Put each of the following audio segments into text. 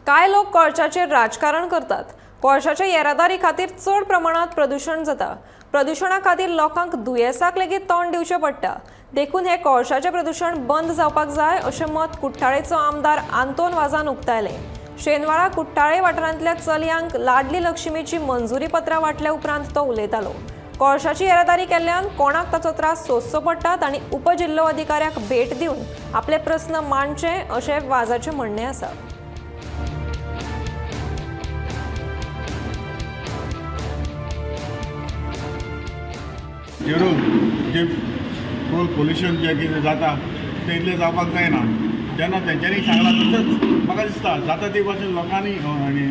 काय लोक कोळशाचेर राजकारण करतात। कोळशाच्या येरादारी खातीर चड प्रमाणात प्रदूषण जाता। प्रदूषणा खातीर लोकांक दुयेंसाक लेगीत तोंड दिवचें पडटा। देखून हे कोळशाचें प्रदूषण बंद जावपाक जाय अशें मत कुट्टाळेचो आमदार आंतोन वाझान उक्तायलें। शेनवारा कुट्टाळे वाठारांतल्या चलयांक लाडली लक्ष्मीची मंजुरी पत्रां वाटल्या उपरांत तो उलयतालो। कोळशाची येरादारी केल्ल्यान कोणाक ताचो त्रास सोंसचो पडटा आनी उपजिल्लो अधिकाऱ्याक भेट दिवन आपले प्रस्न मांडचे अशें वाझाचें म्हणणें आसा। जेरून जे कोल पोल्युशन जे कितें जाता तें इतलें जावपाक जायना। जेन्ना तेंच्यांनी सांगलां तशेंच म्हाका दिसता जाता ते भाशेन लोकांनी आनी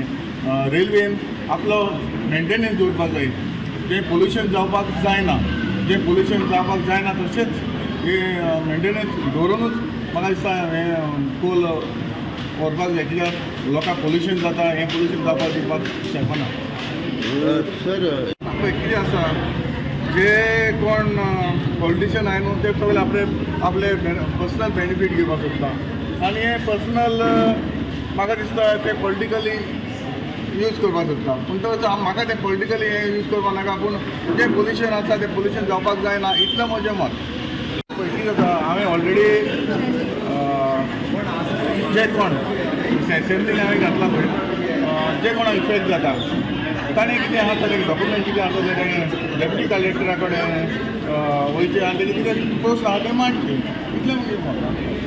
रेल्वेन आपलो मेंटेनन्स दवरपाक जाय। जें पोल्युशन जावपाक जायना, जें पोल्युशन जावपाक जायना तशेंच हे मेंटेनन्स दवरूनच म्हाका दिसता हें कोल व्हरपाक जाय। कित्याक लोकांक पोल्युशन जाता, हें पोल्युशन जावपाक दिवपाक शकना। सर कितें आसा, जे कोण पॉलिटिशियन आय न्हू ते सगळे आपले पर्सनल बेनिफीट घेवपाक सोदता आनी हे पर्सनल म्हाका दिसता ते पॉलिटिकली यूज करपाक सोदता। पूण तो म्हाका ते पॉलिटिकली हे यूज करपाक नाका। पूण जें पोल्युशन आसा तें पोल्युशन जावपाक जायना इतलें म्हजें मत। कितें जाता, हांवें ऑलरेडी जे कोण असेंब्लीन हांवें घातला पळय, जे कोणाक इफेक्ट जाता ताणें कितें आसा तें डॉक्युमेंट कितें आसा तें ताणें डेप्युटी कलेक्टरा कडेन वयचें आनी तेजें कितें पोस्ट आसा तें मांडचें, इतलें म्हणजे म्हाका।